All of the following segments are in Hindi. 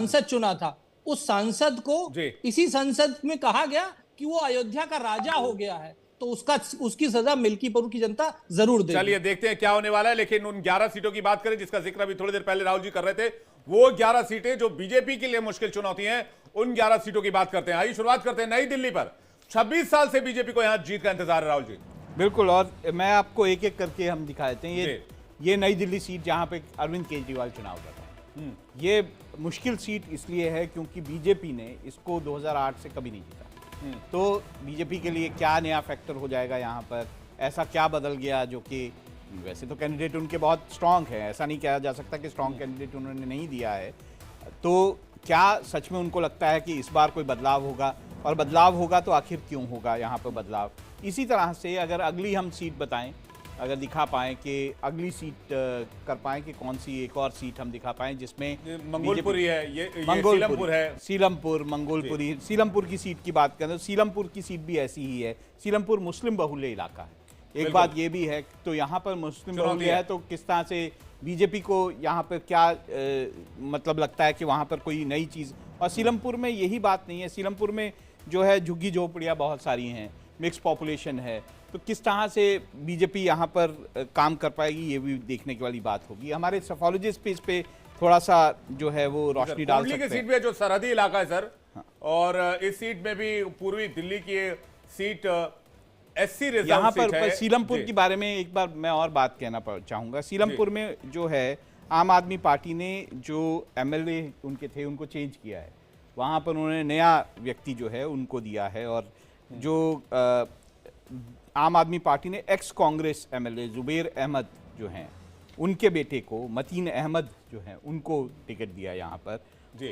सांसद चुना था, उस सांसद को इसी संसद में कहा गया कि वो अयोध्या का राजा हो गया है, तो उसकी सजा मिल्कीपुर की जनता जरूर देगी। चलिए देखते हैं क्या होने वाला है। लेकिन उन 11 सीटों की बात करें जिसका जिक्र अभी थोड़ी देर पहले राहुल जी कर रहे थे, वो 11 सीटें जो बीजेपी के लिए मुश्किल चुनौती हैं, उन 11 सीटों की बात करते हैं। आइए शुरुआत करते हैं नई दिल्ली पर। 26 साल से बीजेपी को यहां जीत का इंतजार है राहुल जी। बिल्कुल, और मैं आपको एक एक करके हम दिखा देते हैं। ये नई दिल्ली सीट जहां पे अरविंद केजरीवाल चुनाव लड़ रहे हैं, ये मुश्किल सीट इसलिए है क्योंकि बीजेपी ने इसको 2008 से कभी नहीं जीता। तो बीजेपी के लिए क्या नया फैक्टर हो जाएगा यहाँ पर, ऐसा क्या बदल गया जो कि वैसे तो कैंडिडेट उनके बहुत स्ट्रांग है, ऐसा नहीं कहा जा सकता कि स्ट्रांग कैंडिडेट उन्होंने नहीं दिया है। तो क्या सच में उनको लगता है कि इस बार कोई बदलाव होगा, और बदलाव होगा तो आखिर क्यों होगा यहाँ पर बदलाव। इसी तरह से अगर अगली हम सीट बताएं, अगर दिखा पाएं कि अगली सीट कर पाएं कि कौन सी एक और सीट हम दिखा पाएं जिसमें मंगोलपुरी है, ये सीलमपुर है, सीलमपुर मंगोलपुरी। सीलमपुर की सीट की बात करें तो सीलमपुर की सीट भी ऐसी ही है। सीलमपुर मुस्लिम बहुल्य इलाका है, एक बात ये भी है। तो यहाँ पर मुस्लिम बहुल्य है, तो किस तरह से बीजेपी को यहाँ पर क्या मतलब लगता है कि वहाँ पर कोई नई चीज़। और सीलमपुर में यही बात नहीं है, सीलमपुर में जो है झुग्गी झोपड़ियाँ बहुत सारी हैं, मिक्स पॉपुलेशन है, तो किस तरह से बीजेपी यहाँ पर काम कर पाएगी ये भी देखने की वाली बात होगी। हमारे सफोलॉजिस्ट पे इस पे थोड़ा सा जो है वो रोशनी डाल सकते हैं। की सीट भी है जो सरहदी इलाका है सर, और इस सीट में भी पूर्वी दिल्ली की सीट एससी रिजर्व यहाँ सीट पर सीलमपुर के बारे में एक बार मैं और बात कहना चाहूँगा। सीलमपुर में जो है आम आदमी पार्टी ने जो एमएलए उनके थे उनको चेंज किया है, वहाँ पर उन्होंने नया व्यक्ति जो है उनको दिया है। और जो आम आदमी पार्टी ने एक्स कांग्रेस एमएलए जुबैर अहमद जो हैं उनके बेटे को, मतीन अहमद जो हैं, उनको टिकट दिया यहाँ पर।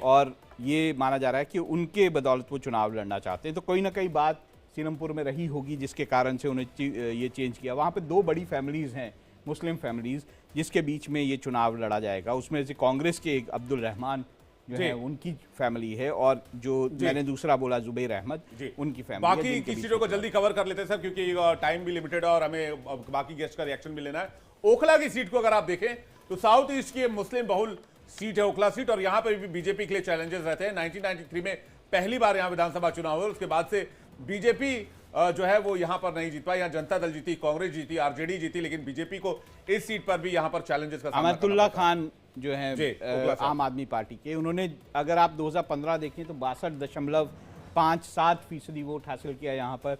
और ये माना जा रहा है कि उनके बदौलत वो चुनाव लड़ना चाहते हैं। तो कोई ना कोई बात सीलमपुर में रही होगी जिसके कारण से उन्हें ये चेंज किया। वहाँ पे दो बड़ी फैमिलीज़ हैं, मुस्लिम फैमिलीज़, जिसके बीच में ये चुनाव लड़ा जाएगा। उसमें से कांग्रेस के एक अब्दुल रहमान जो है उनकी फैमिली है, और जो मैंने दूसरा बोला जुबैर अहमद, उनकी फैमिली। बाकी की चीजों को जल्दी कवर कर लेते हैं सर, क्योंकि टाइम भी लिमिटेड है और हमें बाकी गेस्ट का रिएक्शन भी लेना है। ओखला की सीट को अगर आप देखें तो साउथ ईस्ट की मुस्लिम बहुल सीट है ओखला सीट, और यहाँ पर भी बीजेपी के लिए चैलेंजेस रहते हैं। 1993 में पहली बार यहाँ विधानसभा चुनाव हुआ, उसके बाद से बीजेपी जो है वो यहाँ पर नहीं जीत पाई। यहाँ जनता दल जीती, कांग्रेस जीती, आरजेडी जीती, लेकिन बीजेपी को इस सीट पर भी यहाँ पर चैलेंजेस का सामना अमरतुल्ला खान जो है आम आदमी पार्टी के, उन्होंने अगर आप 2015 देखें तो 62.57% वोट हासिल किया यहाँ पर,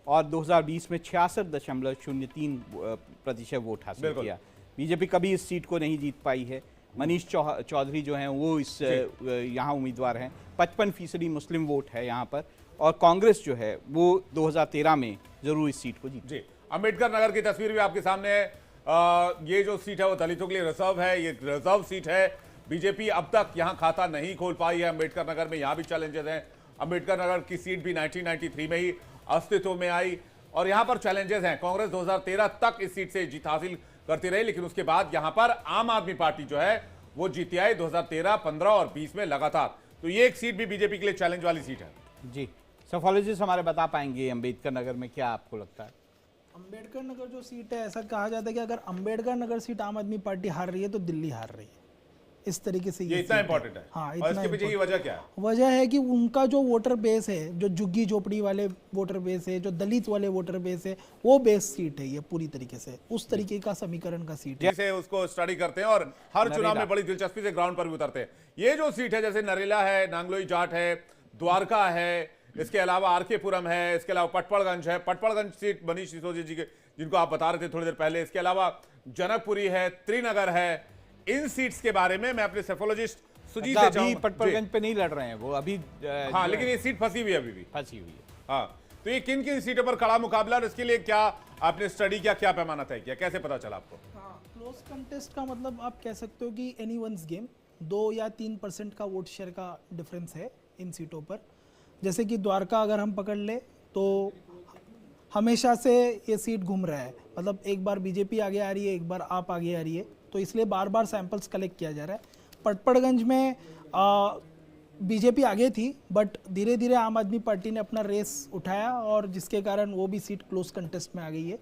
और 2020 में 66.03% वोट हासिल किया। बीजेपी कभी इस सीट को नहीं जीत पाई है। मनीष चौधरी जो हैं वो इस यहाँ उम्मीदवार हैं। 55% मुस्लिम वोट है यहाँ पर, और कांग्रेस जो है वो 2013 में जरूर इस सीट को जीती। अम्बेडकर नगर की तस्वीर भी आपके सामने है। ये जो सीट है वो दलितों के लिए रिजर्व है, ये रिजर्व सीट है। बीजेपी अब तक यहाँ खाता नहीं खोल पाई है अम्बेडकर नगर में, यहाँ भी चैलेंजेस हैं। अम्बेडकर नगर की सीट भी 1993 में ही अस्तित्व में आई, और यहाँ पर चैलेंजेस हैं। कांग्रेस 2013 तक इस सीट से जीत हासिल करती रही, लेकिन उसके बाद यहाँ पर आम आदमी पार्टी जो है वो जीती आई 2013, 15 और 20 में लगातार। तो ये एक सीट भी बीजेपी के लिए चैलेंज वाली सीट है। जी, सफोलॉजिस्ट हमारे बता पाएंगे अम्बेडकर नगर में क्या आपको लगता है? अम्बेडकर नगर जो सीट है, ऐसा कहा जाता है कि अगर अम्बेडकर नगर सीट आम आदमी पार्टी हार रही है तो दिल्ली हार रही है। इस तरीके से ये इतना इंपॉर्टेंट है। हाँ, और इसके पीछे की वजह क्या है? वजह है कि उनका जो वोटर बेस है, जो झुग्गी झोपड़ी वाले वोटर बेस है, जो दलित वाले वोटर बेस है, वो बेस सीट है ये पूरी तरीके से, उस तरीके का समीकरण का सीट है। जैसे उसको स्टडी करते हैं और हर चुनाव में बड़ी दिलचस्पी से ग्राउंड पर भी उतरते हैं। ये जो सीट है, जैसे नरेला है, नांगलोई जाट है, द्वारका है, इसके अलावा आरकेपुरम है, इसके अलावा पटपड़गंज है। पटपड़गंज सीट मनीष सिसोदिया जी के, जिनको आप बता रहे थे थोड़ी देर पहले। इसके अलावा जनकपुरी है, त्रिनगर है। इन सीट्स के बारे में मैं अपने सेफोलॉजिस्ट सुजीत से चाहूंगा। पटपड़गंज पे नहीं लड़ रहे हैं वो अभी। हाँ, लेकिन ये सीट फंसी हुई है, अभी भी फंसी हुई है। हाँ, तो ये किन किन सीटों पर खड़ा मुकाबला, और इसके लिए क्या आपने स्टडी किया, क्या पैमाना तय किया, कैसे पता चला आपको? हाँ, क्लोज कंटेस्ट का मतलब आप कह सकते हो कि एनीवन्स गेम। 2 या 3% का वोट शेयर का डिफरेंस है इन सीटों पर। जैसे कि द्वारका अगर हम पकड़ ले तो हमेशा से ये सीट घूम रहा है, मतलब एक बार बीजेपी आगे आ रही है, एक बार आप आगे आ रही है, तो इसलिए बार बार सैंपल्स कलेक्ट किया जा रहा है। पटपड़गंज में बीजेपी आगे थी, बट धीरे धीरे आम आदमी पार्टी ने अपना रेस उठाया, और जिसके कारण वो भी सीट क्लोज कंटेस्ट में आ गई है।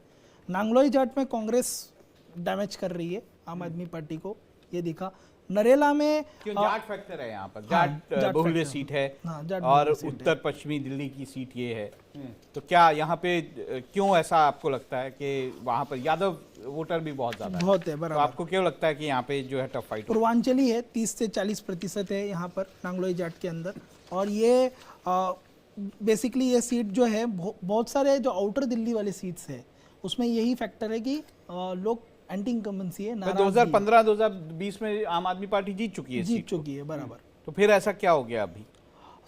नांगलोई जाट में कांग्रेस डैमेज कर रही है आम आदमी पार्टी को, ये दिखा। नरेला में क्यों जाट फैक्टर है यहाँ पर, जाट बहुल्य सीट है जाट और उत्तर पश्चिमी दिल्ली की सीट ये है, तो क्या यहाँ पे क्यों ऐसा आपको लगता है कि वहाँ पर यादव वोटर भी बहुत ज्यादा बहुत है? तो बराबर। आपको क्यों लगता है कि यहाँ पे जो है टफ फाइट? पूर्वांचली है, 30 से 40% है यहाँ पर नांगलोई जाट के अंदर। और ये बेसिकली ये सीट जो है बहुत सारे जो आउटर दिल्ली वाले सीट्स है उसमें यही फैक्टर है कि लोग एंटी इनकम्बेंसी है, 2015-2020 में आम आदमी पार्टी जीत चुकी है बराबर। तो फिर ऐसा क्या हो गया अभी?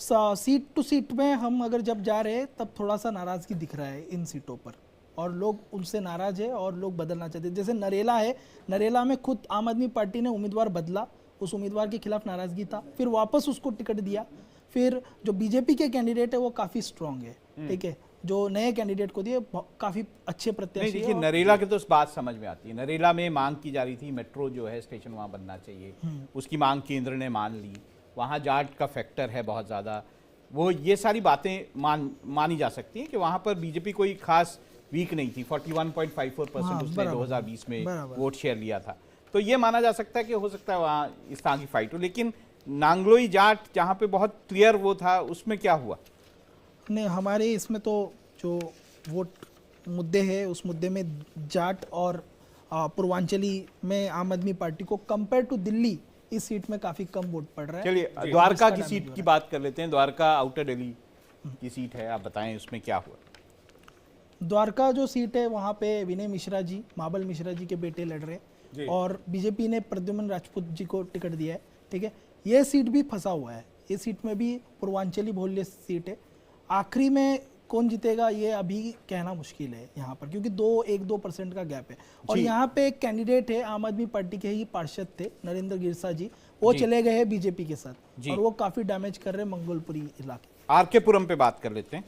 सीट टू सीट में हम अगर जब जा रहे हैं तब थोड़ा सा नाराजगी दिख रहा है इन सीटों पर, और लोग उनसे नाराज है और लोग बदलना चाहते हैं। जैसे नरेला है, नरेला में खुद आम आदमी पार्टी ने उम्मीदवार बदला, उस उम्मीदवार के खिलाफ नाराजगी था, फिर वापस उसको टिकट दिया। फिर जो बीजेपी के कैंडिडेट है वो काफी स्ट्रांग है, ठीक है, जो नए कैंडिडेट को दिए काफी अच्छे प्रत्याशी। देखिए नरेला की तो बात समझ में आती है, नरेला में मांग की जा रही थी मेट्रो जो है स्टेशन वहाँ बनना चाहिए, उसकी मांग केंद्र ने मान ली, वहाँ जाट का फैक्टर है बहुत ज़्यादा, वो ये सारी बातें मानी जा सकती हैं कि वहाँ पर बीजेपी कोई खास वीक नहीं थी। 41.54% उसने 2020 में वोट शेयर लिया था, तो ये माना जा सकता है कि हो सकता है वहाँ इस तरह की फाइट हो। लेकिन नांगलोई जाट जहाँ पे बहुत क्लियर वो था, उसमें क्या हुआ? नहीं, हमारे इसमें तो जो वोट मुद्दे हैं उस मुद्दे में जाट और पूर्वांचली में आम आदमी पार्टी को कंपेयर टू दिल्ली इस सीट में काफी कम वोट पड़ रहा है। चलिए द्वारका की सीट की बात कर लेते हैं। द्वारका आउटर दिल्ली की सीट है, आप बताएं उसमें क्या हुआ? द्वारका जो सीट है वहाँ पे विनय मिश्रा जी, महाबल मिश्रा जी के बेटे लड़ रहे हैं और बीजेपी ने प्रद्युम्न राजपूत जी को टिकट दिया है, ठीक है। ये सीट भी फंसा हुआ है, ये सीट में भी पूर्वांचली बहुल्य सीट है। आखिरी में कौन जीतेगा ये अभी कहना मुश्किल है यहाँ पर, क्योंकि 1-2% का गैप है। और यहाँ पे एक कैंडिडेट है आम आदमी पार्टी के ही पार्षद थे नरेंद्र गिरसा जी, वो चले गए हैं बीजेपी के साथ और वो काफी डैमेज कर रहे हैं मंगोलपुरी इलाके। आरके पुरम पे बात कर लेते हैं।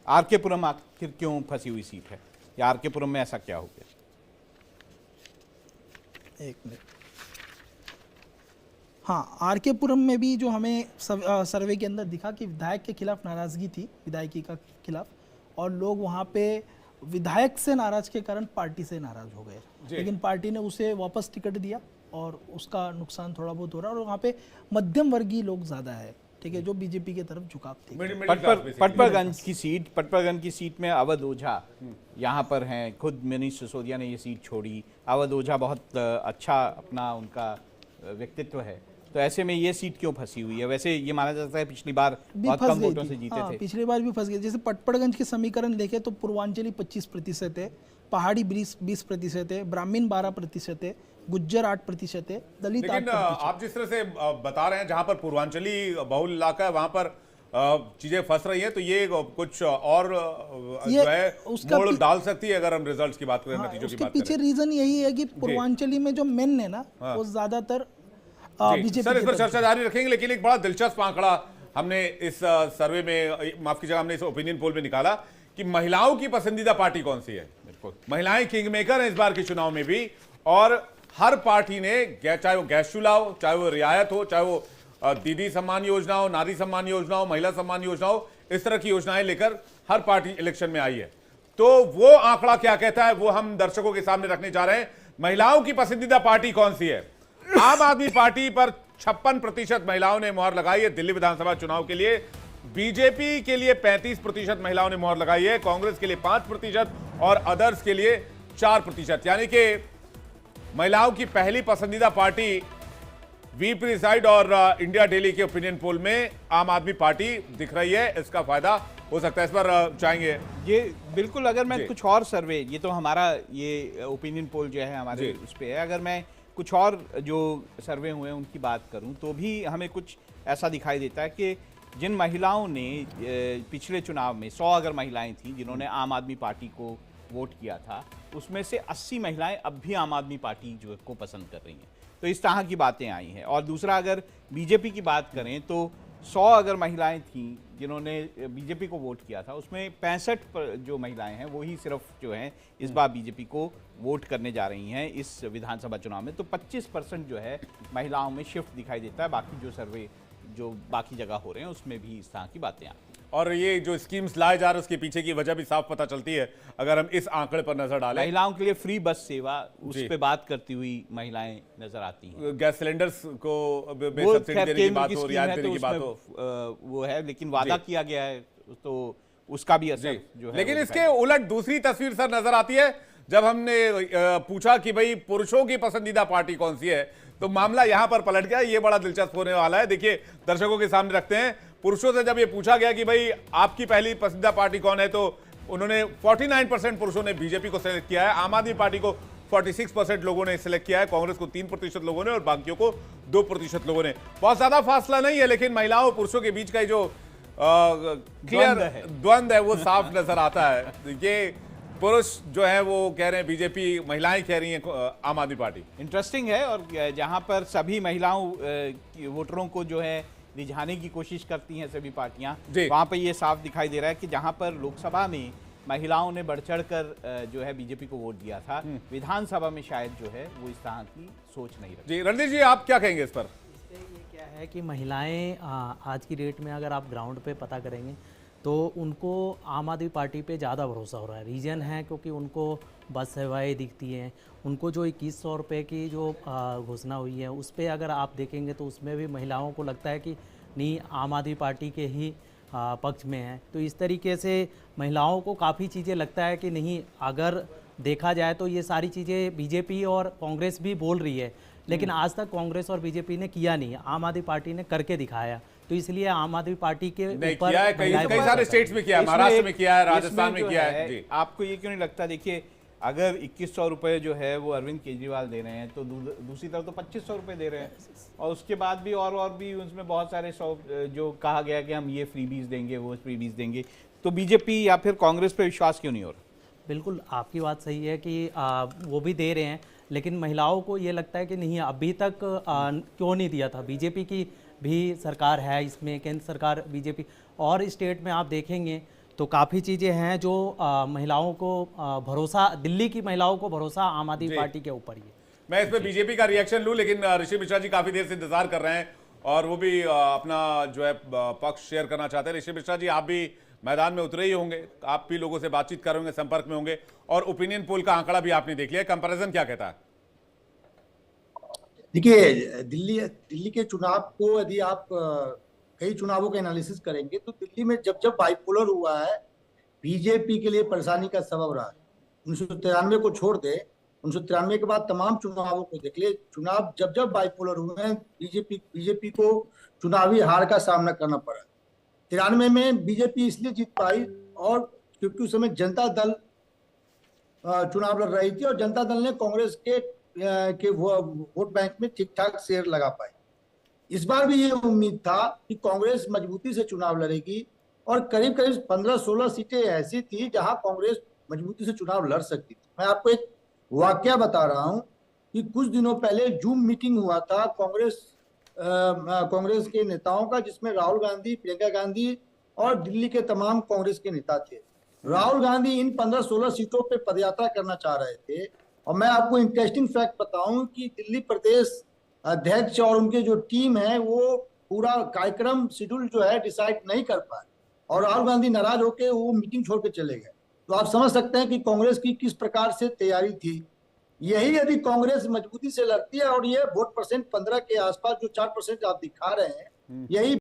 आरके पुरम आखिर क्यों फंसी हुई सीट है, या आरके पुरम में ऐसा क्या हो गया? एक मिनट। हाँ, आरके पुरम में भी जो हमें सर्वे के अंदर दिखा कि विधायक के खिलाफ नाराजगी थी, विधायकी का खिलाफ, और लोग वहाँ पे विधायक से नाराज के कारण पार्टी से नाराज हो गए, लेकिन पार्टी ने उसे वापस टिकट दिया और उसका नुकसान थोड़ा बहुत हो रहा है। और वहाँ पे मध्यम वर्गीय लोग ज्यादा है, ठीक है, जो बीजेपी की तरफ झुकाव थी। पटपरगंज की सीट में अवध ओझा यहाँ पर हैं, खुद मनीष सिसोदिया ने ये सीट छोड़ी। अवध ओझा बहुत अच्छा अपना उनका व्यक्तित्व है, तो ऐसे में ये सीट क्यों फंसी हुई है? वैसे ये माना जाता है पिछली बार बहुत कम वोटों से जीते थे। पिछली बार भी फंस गए। जैसे पटपड़गंज के समीकरण देखें तो पूर्वांचली 25% है, पहाड़ी 20% है, ब्राह्मण 12% है, गुज्जर 8% है, दलित 8%। आप जिस तरह से बता रहे हैं जहां पर पूर्वांचली बहुल इलाका है वहां पर चीजें फंस रही हैं, तो ये कुछ और जो है मोड़ डाल सकती है अगर हम रिजल्ट्स की बात करें, नतीजों की बात करें। पीछे रीजन यही है कि पूर्वांचली में जो मेन है ना वो ज्यादातर बीजेपी। सर इस पर चर्चा जारी रखेंगे, लेकिन एक बड़ा दिलचस्प आंकड़ा हमने इस सर्वे में, माफ कीजिएगा, हमने इस ओपिनियन पोल में निकाला कि महिलाओं की पसंदीदा पार्टी कौन सी है। महिलाएं किंग मेकर हैं इस बार के चुनाव में भी, और हर पार्टी ने, चाहे वो गैस चूल्हा हो, चाहे वो रियायत हो, चाहे वो दीदी सम्मान योजना हो, नारी सम्मान योजना हो, महिला सम्मान योजना हो, इस तरह की योजनाएं लेकर हर पार्टी इलेक्शन में आई है। तो वो आंकड़ा क्या कहता है वो हम दर्शकों के सामने रखने जा रहे हैं। महिलाओं की पसंदीदा पार्टी कौन सी है? आम आदमी पार्टी पर 56% महिलाओं ने मुहर लगाई है दिल्ली विधानसभा चुनाव के लिए। बीजेपी के लिए 35% महिलाओं ने मुहर लगाई है, कांग्रेस के लिए 5% और अदर्स के लिए 4%। यानी कि महिलाओं की पहली पसंदीदा पार्टी वीपी साइड और इंडिया डेली के ओपिनियन पोल में आम आदमी पार्टी दिख रही है। इसका फायदा हो सकता है, इस पर चाहेंगे? ये बिल्कुल, अगर मैं कुछ और सर्वे, ये तो हमारा ये ओपिनियन पोल जो है हमारे उस पर है, अगर मैं कुछ और जो सर्वे हुए हैं उनकी बात करूं तो भी हमें कुछ ऐसा दिखाई देता है कि जिन महिलाओं ने पिछले चुनाव में 100 अगर महिलाएं थीं जिन्होंने आम आदमी पार्टी को वोट किया था, उसमें से 80 महिलाएं अब भी आम आदमी पार्टी जो को पसंद कर रही हैं। तो इस तरह की बातें आई हैं। और दूसरा, अगर बीजेपी की बात करें तो 100 अगर महिलाएं थीं जिन्होंने बीजेपी को वोट किया था, उसमें 65 जो महिलाएं हैं वही सिर्फ जो हैं इस बार बीजेपी को वोट करने जा रही हैं इस विधानसभा चुनाव में। तो 25% जो है महिलाओं में शिफ्ट दिखाई देता है। बाकी जो सर्वे जो बाकी जगह हो रहे हैं उसमें भी इस तरह की बातें आती हैं। और ये जो स्कीम्स लाए जा रहे हैं उसके पीछे की वजह भी साफ पता चलती है अगर हम इस आंकड़े पर नजर डालें। महिलाओं के लिए फ्री बस सेवा, उस पे बात करती हुई महिलाएं नजर आती हैं। गैस सिलेंडर्स को सब्सिडी देने की बात हो, रियायत देने की बात हो, वो है, लेकिन वादा किया गया है तो उसका भी असर जो है। लेकिन इसके उलट दूसरी तस्वीर सर नजर आती है जब हमने पूछा कि भाई पुरुषों की पसंदीदा पार्टी कौन सी है, तो मामला यहां पर पलट गया। ये बड़ा दिलचस्प होने वाला है। देखिए, दर्शकों के सामने रखते हैं। पुरुषों से जब ये पूछा गया कि भाई आपकी पहली पसंदीदा पार्टी कौन है, तो उन्होंने 49% पुरुषों ने बीजेपी को सिलेक्ट किया है, आम आदमी पार्टी को 46% लोगों ने सिलेक्ट किया है, कांग्रेस को 3% लोगों ने और बाकियों को 2% लोगों ने। बहुत ज्यादा फासला नहीं है, लेकिन महिलाओं और पुरुषों के बीच का जो क्लियर द्वंद्व है वो साफ नजर आता है। ये पुरुष जो है वो कह रहे हैं बीजेपी, महिलाएं कह रही हैं आम आदमी पार्टी। इंटरेस्टिंग है, और जहां पर सभी महिलाओं वोटरों को जो है रिझाने की कोशिश करती हैं सभी पार्टियां, वहां पर ये साफ दिखाई दे रहा है कि जहां पर लोकसभा में महिलाओं ने बढ़ चढ़ कर जो है बीजेपी को वोट दिया था, विधानसभा में शायद जो है वो इस तरह की सोच नहीं रखती। जी रणदीप जी, आप क्या कहेंगे इस पर? ये क्या है कि महिलाएं आज की डेट में अगर आप ग्राउंड पे पता करेंगे तो उनको आम आदमी पार्टी पे ज़्यादा भरोसा हो रहा है। रीज़न है क्योंकि उनको बस सेवाएं दिखती हैं, उनको जो 2100 रुपये की जो घोषणा हुई है उस पर अगर आप देखेंगे तो उसमें भी महिलाओं को लगता है कि नहीं, आम आदमी पार्टी के ही पक्ष में है। तो इस तरीके से महिलाओं को काफ़ी चीज़ें लगता है कि नहीं, अगर देखा जाए तो ये सारी चीज़ें बीजेपी और कांग्रेस भी बोल रही है, लेकिन आज तक कांग्रेस और बीजेपी ने किया नहीं, आम आदमी पार्टी ने करके दिखाया। तो इसलिए आम आदमी पार्टी के ऊपर कई सारे स्टेट्स में किया है, महाराष्ट्र में किया है, राजस्थान में किया है। आपको ये क्यों नहीं लगता, देखिए अगर 2100 रुपये जो है वो अरविंद केजरीवाल दे रहे हैं, तो दूसरी तरफ तो 2500 रुपये दे रहे हैं, और उसके बाद भी और भी उसमें बहुत सारे जो कहा गया कि हम ये फ्रीबीज देंगे, वो फ्रीबीज देंगे, तो बीजेपी या फिर कांग्रेस पे विश्वास क्यों नहीं हो रहा? बिल्कुल आपकी बात सही है कि वो भी दे रहे हैं, लेकिन महिलाओं को ये लगता है कि नहीं, अभी तक क्यों नहीं दिया था। बीजेपी की भी सरकार है इसमें, केंद्र सरकार बीजेपी, और स्टेट में आप देखेंगे तो काफ़ी चीज़ें हैं जो महिलाओं को भरोसा, दिल्ली की महिलाओं को भरोसा आम आदमी पार्टी के ऊपर ही है। मैं इस पे बीजेपी का रिएक्शन लूं, लेकिन ऋषि मिश्रा जी काफी देर से इंतजार कर रहे हैं और वो भी अपना जो है पक्ष शेयर करना चाहते हैं। ऋषि मिश्रा जी, आप भी मैदान में उतरे ही होंगे, आप भी लोगों से बातचीत कर होंगे, संपर्क में होंगे, और ओपिनियन पोल का आंकड़ा भी आपने देख लिया, कंपैरिजन क्या कहता है? देखिए, दिल्ली के चुनाव को यदि आप कई चुनावों का एनालिसिस करेंगे तो दिल्ली में जब बाइपोलर हुआ है, बीजेपी के लिए परेशानी का सबब रहा है। 1993 को छोड़ दे, 1993 के बाद तमाम चुनावों को देख ले, चुनाव जब बाइपोलर हुए हैं, बीजेपी को चुनावी हार का सामना करना पड़ा। 93 में बीजेपी इसलिए जीत पाई और क्योंकि उस समय जनता दल चुनाव लड़ रही थी और जनता दल ने कांग्रेस के वोट बैंक में ठीक ठाक शेयर लगा पाई। इस बार भी ये उम्मीद था कि कांग्रेस मजबूती से चुनाव लड़ेगी और करीब 15-16 सीटें ऐसी थी जहां कांग्रेस मजबूती से चुनाव लड़ सकती थी। मैं आपको एक वाकया बता रहा हूं कि कुछ दिनों पहले जूम मीटिंग हुआ था कांग्रेस के नेताओं का, जिसमें राहुल गांधी, प्रियंका गांधी और दिल्ली के तमाम कांग्रेस के नेता थे। राहुल गांधी इन 15-16 सीटों पे पदयात्रा करना चाह रहे थे, और मैं आपको इंटरेस्टिंग फैक्ट बताऊं कि दिल्ली प्रदेश अध्यक्ष और उनके जो टीम है वो पूरा कार्यक्रम शेड्यूल जो है डिसाइड नहीं कर पाए, और राहुल गांधी नाराज होकर वो मीटिंग छोड़ के चले गए। तो आप समझ सकते हैं कि कांग्रेस की किस प्रकार से तैयारी थी। यही यदि कांग्रेस मजबूती से लड़ती है और ये वोट परसेंट 15 के आसपास जो 4% आप दिखा रहे हैं, यही